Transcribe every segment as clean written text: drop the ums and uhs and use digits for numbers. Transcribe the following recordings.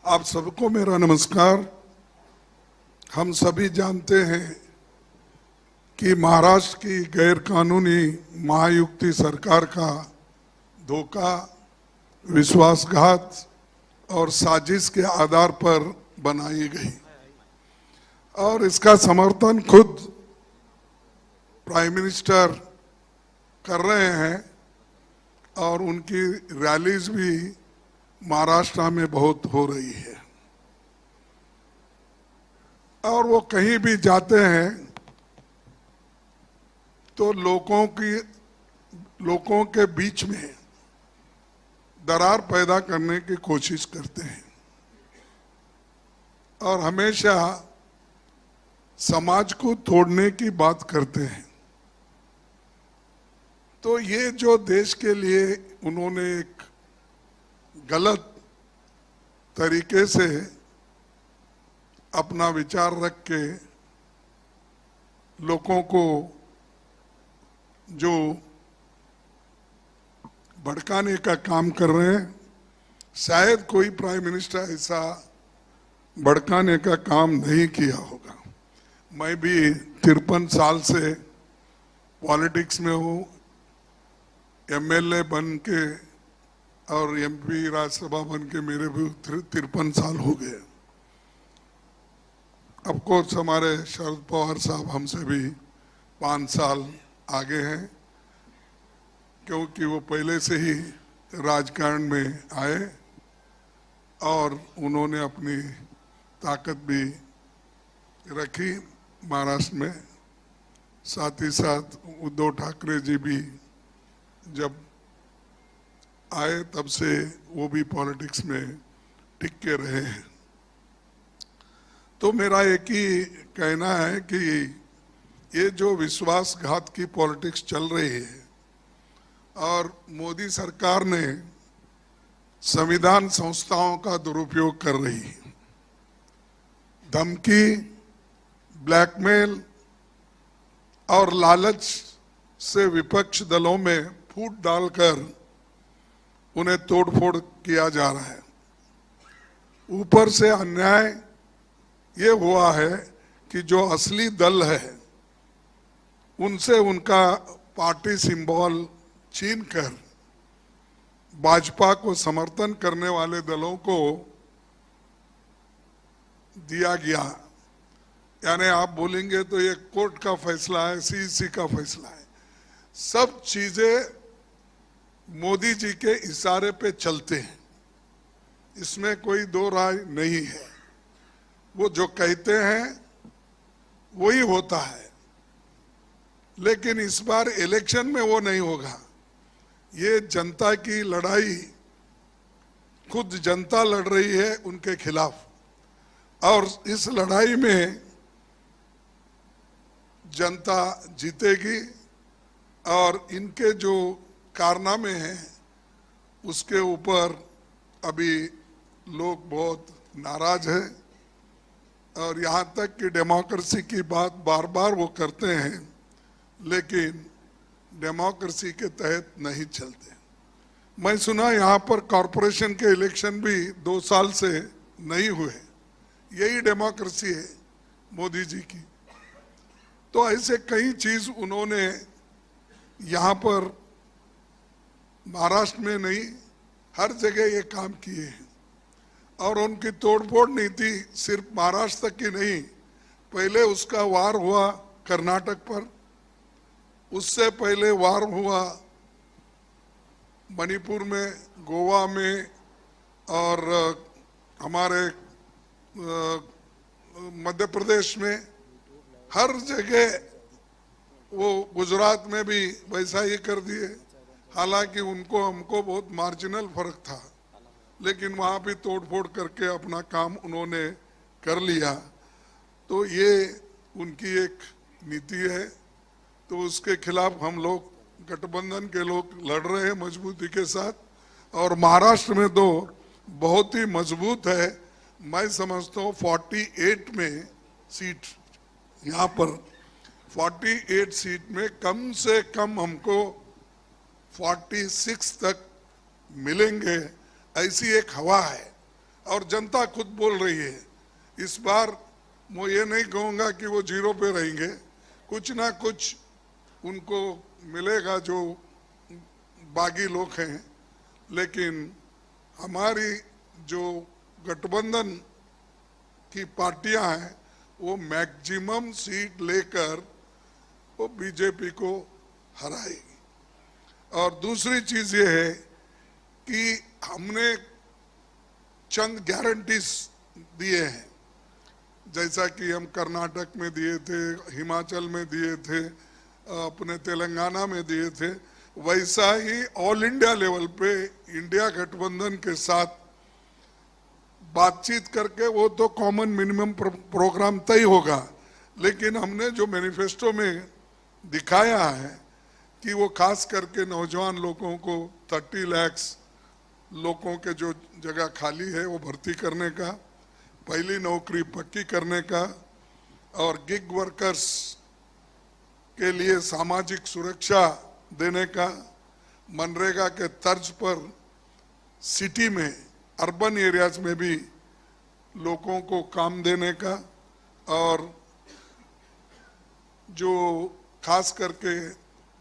आप सबको मेरा नमस्कार। हम सभी जानते हैं कि महाराष्ट्र की गैर कानूनी महायुक्ति सरकार का धोखा, विश्वासघात और साजिश के आधार पर बनाई गई और इसका समर्थन खुद प्राइम मिनिस्टर कर रहे हैं और उनकी रैलीज भी महाराष्ट्र में बहुत हो रही है। और वो कहीं भी जाते हैं तो लोगों के बीच में दरार पैदा करने की कोशिश करते हैं और हमेशा समाज को तोड़ने की बात करते हैं। तो ये जो देश के लिए उन्होंने एक गलत तरीके से अपना विचार रख के लोगों को जो भड़काने का काम कर रहे हैं, शायद कोई प्राइम मिनिस्टर ऐसा भड़काने का काम नहीं किया होगा। मैं भी 53 साल से पॉलिटिक्स में हूँ, एमएलए बन के और एमपी राज्यसभा बन के मेरे भी 53 साल हो गए। अब कोर्स हमारे शरद पवार साहब हमसे भी 5 साल आगे हैं, क्योंकि वो पहले से ही राजकारण में आए और उन्होंने अपनी ताकत भी रखी महाराष्ट्र में। साथ ही साथ उद्धव ठाकरे जी भी जब आए तब से वो भी पॉलिटिक्स में टिक के रहे हैं। तो मेरा एक ही कहना है कि ये जो विश्वासघात की पॉलिटिक्स चल रही है और मोदी सरकार ने संविधान संस्थाओं का दुरुपयोग कर रही है, धमकी, ब्लैकमेल और लालच से विपक्ष दलों में फूट डालकर उन्हें तोड़फोड़ किया जा रहा है। ऊपर से अन्याय ये हुआ है कि जो असली दल है उनसे उनका पार्टी सिंबल छीनकर भाजपा को समर्थन करने वाले दलों को दिया गया। यानी आप बोलेंगे तो ये कोर्ट का फैसला है, सीईसी का फैसला है। सब चीजें मोदी जी के इशारे पे चलते हैं, इसमें कोई दो राय नहीं है। वो जो कहते हैं वही होता है, लेकिन इस बार इलेक्शन में वो नहीं होगा। ये जनता की लड़ाई खुद जनता लड़ रही है उनके खिलाफ और इस लड़ाई में जनता जीतेगी और इनके जो कारनामे हैं उसके ऊपर अभी लोग बहुत नाराज हैं और यहाँ तक कि डेमोक्रेसी की बात बार बार वो करते हैं, लेकिन डेमोक्रेसी के तहत नहीं चलते। मैं सुना यहाँ पर कॉरपोरेशन के इलेक्शन भी 2 साल से नहीं हुए। यही डेमोक्रेसी है मोदी जी की। तो ऐसे कई चीज उन्होंने यहाँ पर महाराष्ट्र में नहीं, हर जगह ये काम किए हैं और उनकी तोड़फोड़ नीति सिर्फ महाराष्ट्र तक की नहीं, पहले उसका वार हुआ कर्नाटक पर, उससे पहले वार हुआ मणिपुर में, गोवा में और हमारे मध्य प्रदेश में, हर जगह वो गुजरात में भी वैसा ही कर दिए। हालांकि उनको हमको बहुत मार्जिनल फर्क था, लेकिन वहां भी तोड़फोड़ करके अपना काम उन्होंने कर लिया। तो ये उनकी एक नीति है, तो उसके खिलाफ हम लोग गठबंधन के लोग लड़ रहे हैं मजबूती के साथ। और महाराष्ट्र में तो बहुत ही मजबूत है। मैं समझता हूँ 48 में सीट, यहाँ पर 48 सीट में कम से कम हमको 46 तक मिलेंगे, ऐसी एक हवा है। और जनता खुद बोल रही है। इस बार मैं ये नहीं कहूँगा कि वो जीरो पे रहेंगे, कुछ ना कुछ उनको मिलेगा जो बागी लोग हैं, लेकिन हमारी जो गठबंधन की पार्टियां हैं वो मैक्सिमम सीट लेकर वो बीजेपी को हराएगी। और दूसरी चीज ये है कि हमने चंद गारंटीज दिए हैं, जैसा कि हम कर्नाटक में दिए थे, हिमाचल में दिए थे, अपने तेलंगाना में दिए थे, वैसा ही ऑल इंडिया लेवल पे इंडिया गठबंधन के साथ बातचीत करके वो तो कॉमन मिनिमम प्रोग्राम तय होगा। लेकिन हमने जो मैनिफेस्टो में दिखाया है कि वो खास करके नौजवान लोगों को 30 लाख लोगों के जो जगह खाली है वो भर्ती करने का, पहली नौकरी पक्की करने का, और गिग वर्कर्स के लिए सामाजिक सुरक्षा देने का, मनरेगा के तर्ज पर सिटी में अर्बन एरियाज में भी लोगों को काम देने का, और जो खास करके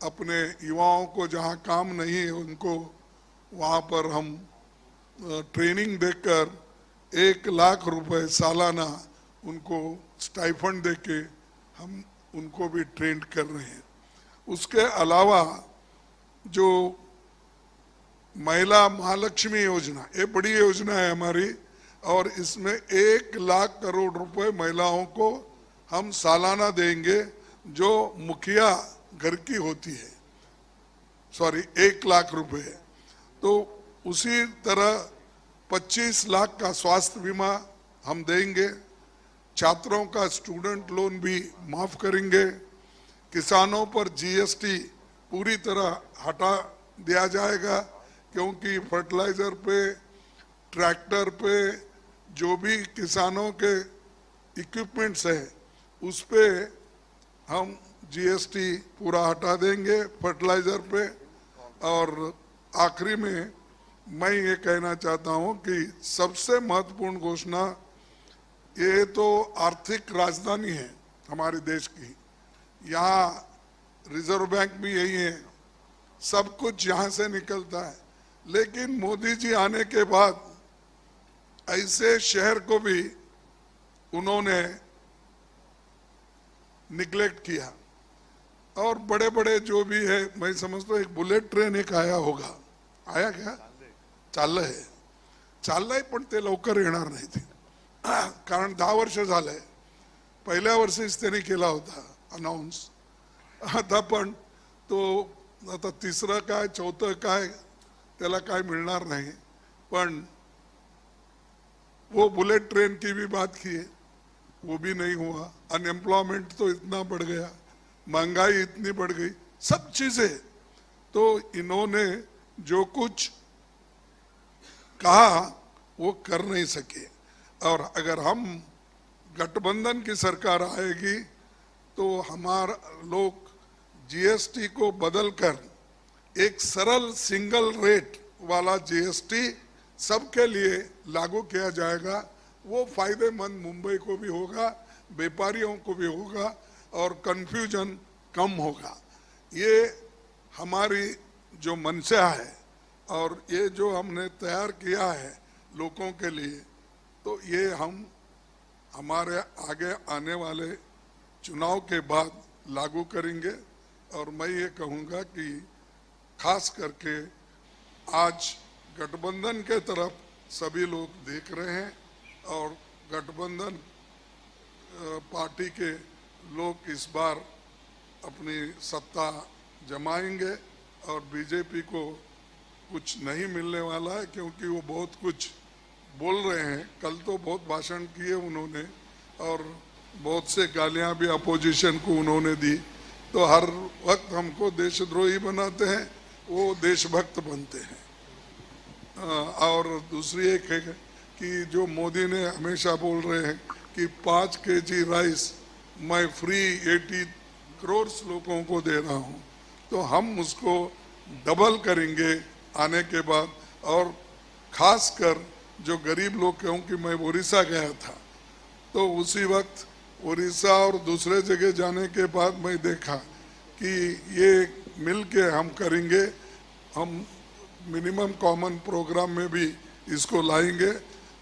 अपने युवाओं को जहां काम नहीं है उनको वहां पर हम ट्रेनिंग देकर 1 लाख रुपए सालाना उनको स्टाइफंड देके हम उनको भी ट्रेन कर रहे हैं। उसके अलावा जो महिला महालक्ष्मी योजना, ये बड़ी योजना है हमारी, और इसमें 1 लाख करोड़ रुपए महिलाओं को हम सालाना देंगे जो मुखिया घर की होती है, 1 लाख रुपए। तो उसी तरह 25 लाख का स्वास्थ्य बीमा हम देंगे, छात्रों का स्टूडेंट लोन भी माफ करेंगे, किसानों पर जीएसटी पूरी तरह हटा दिया जाएगा, क्योंकि फर्टिलाइजर पे, ट्रैक्टर पे, जो भी किसानों के इक्विपमेंट्स है उस पे हम जीएसटी पूरा हटा देंगे फर्टिलाइजर पे। और आखिरी में मैं ये कहना चाहता हूँ कि सबसे महत्वपूर्ण घोषणा, ये तो आर्थिक राजधानी है हमारे देश की, यहाँ रिजर्व बैंक भी यही है, सब कुछ यहाँ से निकलता है, लेकिन मोदी जी आने के बाद ऐसे शहर को भी उन्होंने निगलेक्ट किया। और बड़े बड़े जो भी है, मैं समझता हूँ एक बुलेट ट्रेन एक आया होगा, आया क्या? चाललंय पण ते लवकर येणार नाही ते, कारण 10 वर्ष झालंय, पहिल्या वर्षीच त्यांनी केला होता अनाउन्स, आता पण तो आता तिसरं काय चौथं काय त्याला काय मिळणार नाही। पण वो बुलेट ट्रेन की भी बात की है, वो भी नहीं हुआ। अनएम्प्लॉयमेंट तो इतना बढ़ गया, महंगाई इतनी बढ़ गई, सब चीजें तो इन्होंने जो कुछ कहा वो कर नहीं सके। और अगर हम गठबंधन की सरकार आएगी तो हमारा लोग जीएसटी को बदलकर एक सरल सिंगल रेट वाला जीएसटी सबके लिए लागू किया जाएगा। वो फायदेमंद मुंबई को भी होगा, व्यापारियों को भी होगा, और कंफ्यूजन कम होगा। ये हमारी जो मंशा है और ये जो हमने तैयार किया है लोगों के लिए, तो ये हम हमारे आगे आने वाले चुनाव के बाद लागू करेंगे। और मैं ये कहूँगा कि खास करके आज गठबंधन के तरफ सभी लोग देख रहे हैं, और गठबंधन पार्टी के लोग इस बार अपनी सत्ता जमाएंगे, और बीजेपी को कुछ नहीं मिलने वाला है, क्योंकि वो बहुत कुछ बोल रहे हैं। कल तो बहुत भाषण किए उन्होंने, और बहुत से गालियां भी अपोजिशन को उन्होंने दी। तो हर वक्त हमको देशद्रोही बनाते हैं, वो देशभक्त बनते हैं। और दूसरी एक है कि जो मोदी ने हमेशा बोल रहे हैं कि 5 केजी राइस मैं फ्री 80 करोड़ लोगों को दे रहा हूं, तो हम उसको डबल करेंगे आने के बाद। और खासकर जो गरीब लोग, क्योंकि मैं उड़ीसा गया था तो उसी वक्त उड़ीसा और दूसरे जगह जाने के बाद मैं देखा कि ये मिल के हम करेंगे, हम मिनिमम कॉमन प्रोग्राम में भी इसको लाएंगे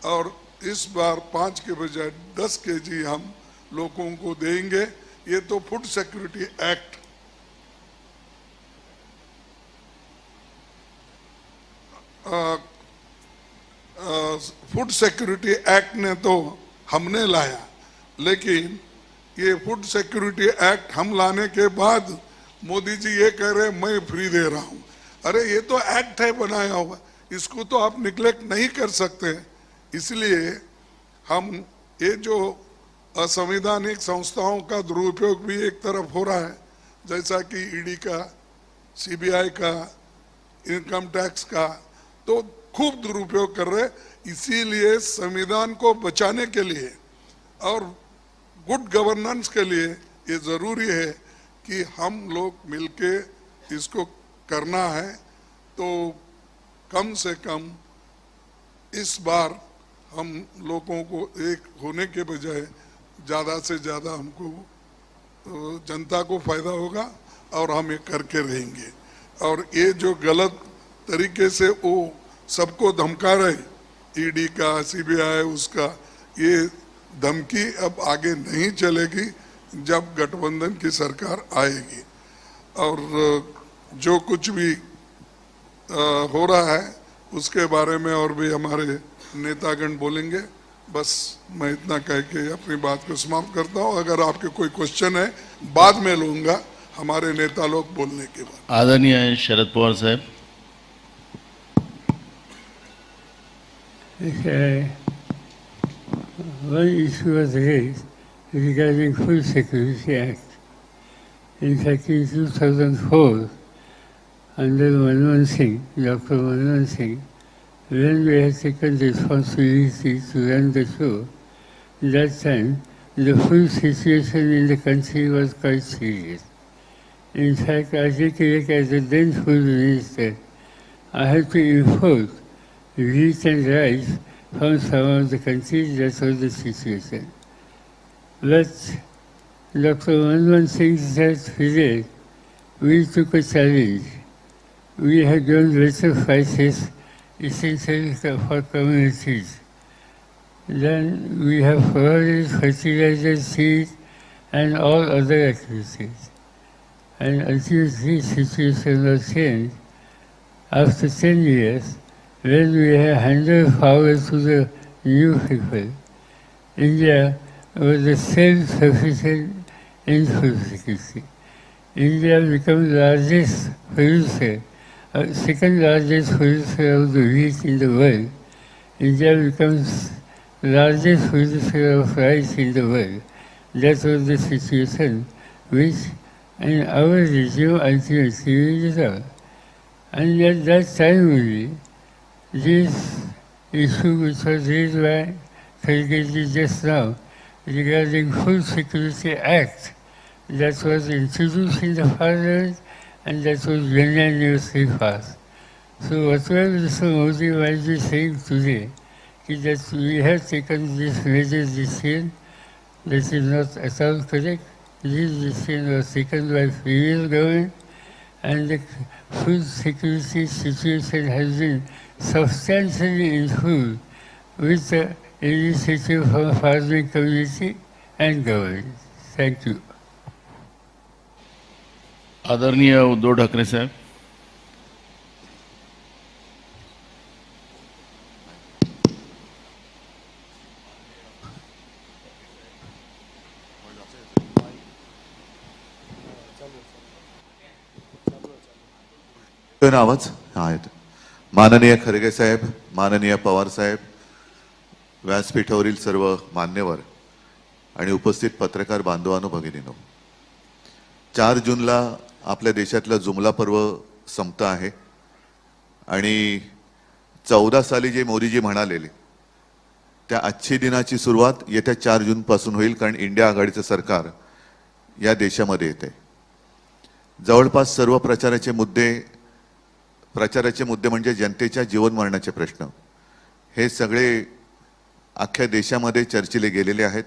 और इस बार 5 के बजाय 10 केजी हम लोगों को देंगे। ये तो food security act food security act ने तो हमने लाया, लेकिन ये फूड सिक्योरिटी एक्ट हम लाने के बाद मोदी जी ये कह रहे मैं फ्री दे रहा हूं। अरे ये तो एक्ट है बनाया हुआ, इसको तो आप निग्लेक्ट नहीं कर सकते। इसलिए हम ये जो असंवैधानिक संस्थाओं का दुरुपयोग भी एक तरफ हो रहा है, जैसा कि ईडी का, सीबीआई का, इनकम टैक्स का, तो खूब दुरुपयोग कर रहे। इसीलिए संविधान को बचाने के लिए और गुड गवर्नेंस के लिए ये जरूरी है कि हम लोग मिलके इसको करना है। तो कम से कम इस बार हम लोगों को एक होने के बजाय ज़्यादा से ज़्यादा हमको जनता को फायदा होगा और हम ये करके रहेंगे। और ये जो गलत तरीके से वो सबको धमका रहे, ईडी का, सीबीआई, उसका, ये धमकी अब आगे नहीं चलेगी जब गठबंधन की सरकार आएगी। और जो कुछ भी हो रहा है उसके बारे में और भी हमारे नेतागण बोलेंगे। बस मैं इतना कह के अपनी बात को समाप्त करता हूँ। अगर आपके कोई क्वेश्चन है बाद में लूँगा हमारे नेता लोग बोलने के बाद। आदरणीय शरद पवार साहब। One issue was raised regarding Food Security Act. In fact, in 2004, under Manmohan Singh, Dr. Manmohan Singh, when we had taken responsibility to run the show, that time the food situation in the country was quite serious. In fact, I recollect as the then food minister, I had to import wheat and rice from some of the countries. That was the situation. But Dr. Manmohan Singh said today, we took a challenge. We had grown better prices essentially for communities. Then we have provided fertilizer, seed, and all other activities. And until this situation was changed, after 10 years, when we have handed power to the new people, India was the self-sufficient in food security. India became the largest producer, second largest producer of the wheat in the world. India becomes the largest producer of rice in the world. That was the situation which in our regime ultimately we resolved. And at that time only, this issue which was raised by Kharge just now regarding Food Security Act that was introduced in the Parliament and that was unanimously passed. So whatever Mr. Modi might be saying today is that we have taken this major decision, that is not at all correct. This decision was taken by previous government and the food security situation has been substantially improved with the initiative from farming community and government. Thank you. आदरणीय उद्धव ठाकरे साहेब। आवाज हाँ येतो। माननीय खरगे साहेब, माननीय पवार साहेब, व्यासपीठावरील सर्व मान्यवर आणि उपस्थित पत्रकार बांधवांनो, भगिनींनो, 4 जूनला आपल्या देशातला जुमला पर्व संपत आहे आणि 14 साली जे मोदीजी म्हणालेले त्या आजची दिनाची सुरुवात येत्या 4 जून पासून होईल, कारण इंडिया आघाडीचं सरकार या देशामध्ये येते। जवळपास सर्व प्रचाराचे मुद्दे म्हणजे जनतेच्या जीवन मरणाचे प्रश्न हे सगळे अख्ख्या देशामध्ये चर्चिले गेलेले आहेत.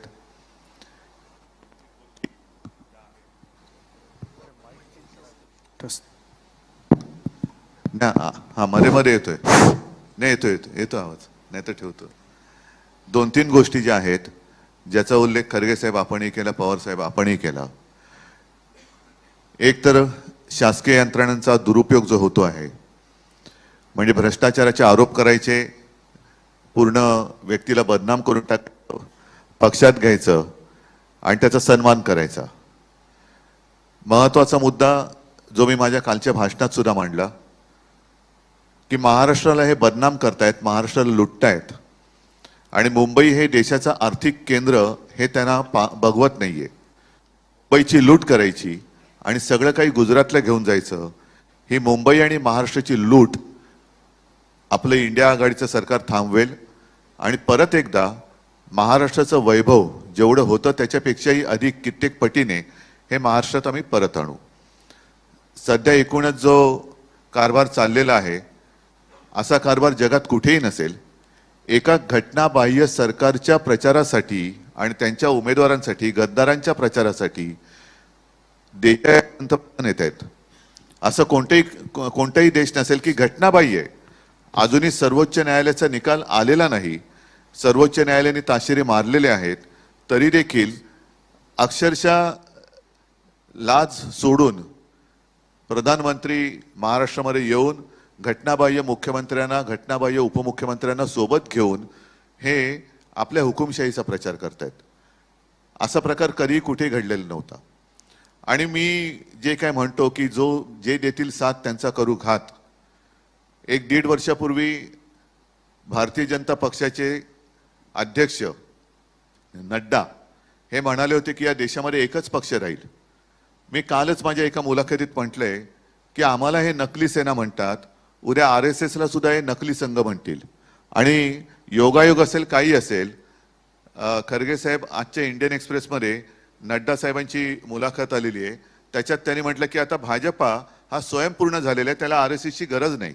हा मध्ये मध्ये येतोय, नाही येतो आवाज, नाही तर ठेवतो. 2-3 गोष्टी ज्या आहेत ज्याचा उल्लेख खरगे साहेब आपणही केला, पवार साहेब आपणही केला. एक तर शासकीय यंत्रणांचा दुरुपयोग जो होतो आहे, म्हणजे भ्रष्टाचाराचे आरोप करायचे, पूर्ण व्यक्तीला बदनाम करून टाकायचं, पक्षात घ्यायचं आणि त्याचा सन्मान करायचा. महत्वाचा मुद्दा जो मी माझ्या कालच्या भाषणात सुद्धा मांडला की महाराष्ट्राला हे बदनाम करतायत, महाराष्ट्राला लुटतायत आणि मुंबई हे देशाचं आर्थिक केंद्र हे त्यांना बघवत नाहीये. मुंबईची लूट करायची आणि सगळं काही गुजरातला घेऊन जायचं, ही मुंबई आणि महाराष्ट्राची लूट आपलं इंडिया आघाडीचं सरकार थांबवेल आणि परत एकदा महाराष्ट्राचं वैभव जेवढं होतं त्याच्यापेक्षाही अधिक कित्येक पटीने हे महाराष्ट्रात आम्ही परत आणू. सध्या एकूणच जो कारभार चाललेला आहे असा कारभार जगात कुठेही नसेल. एका घटनाबाह्य सरकारच्या प्रचारासाठी आणि त्यांच्या उमेदवारांसाठी, गद्दारांच्या प्रचारासाठी देशात पंतप्रधान येत आहेत. असं कोणताही देश नसेल की घटनाबाह्य, अजूनही सर्वोच्च न्यायालयाचा निकाल आलेला नाही, सर्वोच्च न्यायालयाने ताशेरे मारलेले आहेत, तरी देखील अक्षरशः लाज सोडून प्रधानमंत्री महाराष्ट्रामध्ये येऊन घटनाबाह्य मुख्यमंत्र्यांना, घटनाबाह्य उपमुख्यमंत्र्यांना सोबत घेऊन हे आपल्या हुकुमशाहीचा प्रचार करतायत. असा प्रकार कधीही कुठे घडलेला नव्हता. आणि मी जे काय म्हणतो की जे देतील साथ त्यांचा करू घात. 1-1.5 वर्षापूर्वी भारतीय जनता पक्षाचे अध्यक्ष नड्डा हे म्हणाले होते की या देशामध्ये एकच पक्ष राहील. मी कालच माझ्या एका मुलाखतीत म्हटलंय की आम्हाला हे नकली सेना म्हणतात, उद्या RSS ला सुद्धा हे नकली संघ म्हणतील. आणि योगायोग असेल काही असेल, खरगे साहेब आजच्या इंडियन एक्सप्रेसमध्ये नड्डा साहेबांची मुलाखत आलेली आहे, त्याच्यात त्यांनी म्हटलं की आता भाजपा हा स्वयंपूर्ण झालेला आहे, त्याला RSS ची गरज नाही.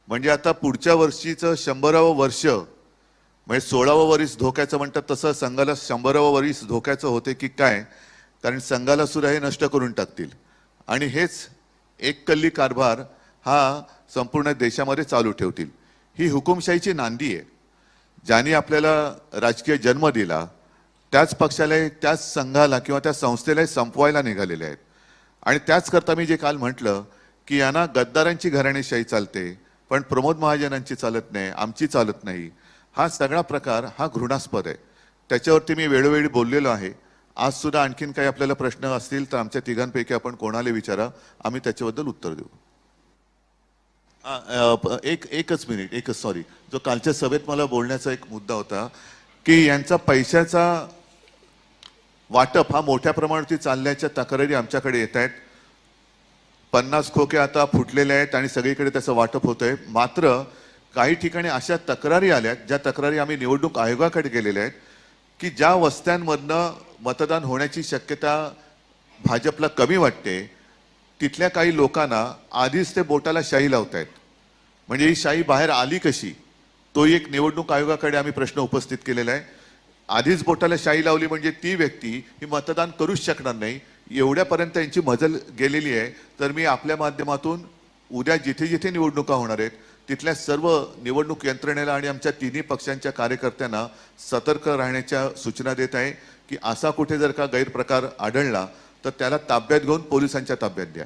म्हणजे आता पुढच्या वर्षीचं 100वे वर्ष म्हणजे 16वे वर्ष धोक्याचं म्हणतात तसं संघाला 100वे वर्ष धोक्याचं होते की काय, कारण संघाला सुद्धा हे नष्ट करून टाकतील. आणि हेच एक कल्ली कारभार हा संपूर्ण देशामध्ये चालू ठेवतील. ही हुकुमशाहीची नांदी आहे. ज्यांनी आपल्याला राजकीय जन्म दिला त्याच पक्षाला, त्याच संघाला किंवा त्या संस्थेला संपवायला निघालेले आहेत. आणि त्याच करता मी जे काल म्हटलं की यांना गद्दारांची घराणेशाही चालते पण प्रमोद महाजनांची चालत नाही, आमची चालत नाही, हा सगळा प्रकार हा घृणास्पद आहे. त्याच्यावरती मी वेळोवेळी बोललेलो आहे. आज सुद्धा आणखीन काही आपल्याला प्रश्न असतील तर आमच्या तिघांपैकी आपण कोणाला विचारा, आम्ही त्याच्याबद्दल उत्तर देऊ. एकच मिनिट, सॉरी, जो कालच्या सभेत मला बोलण्याचा एक मुद्दा होता की यांचा पैशाचा वाटप हा मोठ्या प्रमाणावरती चालण्याच्या तक्रारी आमच्याकडे येत आहेत. 50 खोके आता फुटलेले आहेत आणि सगळीकडे त्याचं वाटप होतंय. मात्र काही ठिकाणी अशा तक्रारी आल्यात, ज्या तक्रारी आम्ही निवडणूक आयोगाकडे गेलेल्या आहेत की ज्या वस्त्यांमधनं मतदान होण्याची शक्यता भाजपला कमी वाटते, तिथल्या काही लोकांना आधीच ते बोटाला शाई लावतायत. म्हणजे ही शाई बाहेर आली कशी, तोही एक निवडणूक आयोगाकडे आम्ही प्रश्न उपस्थित केलेला आहे. आधीच बोटाला शाई लावली म्हणजे ती व्यक्ती ही मतदान करूच शकणार नाही, एवढ्यापर्यंत यांची मजल गेलेली आहे. तर मी आपल्या माध्यमातून उद्या जिथे जिथे निवडणुका होणार आहेत तिथल्या सर्व निवडणूक यंत्रणेला आणि आमच्या तिन्ही पक्षांच्या कार्यकर्त्यांना सतर्क राहण्याच्या सूचना देत आहे की असा कुठे जर का गैरप्रकार आढळला तर त्याला ताब्यात घेऊन पोलिसांच्या ताब्यात द्या.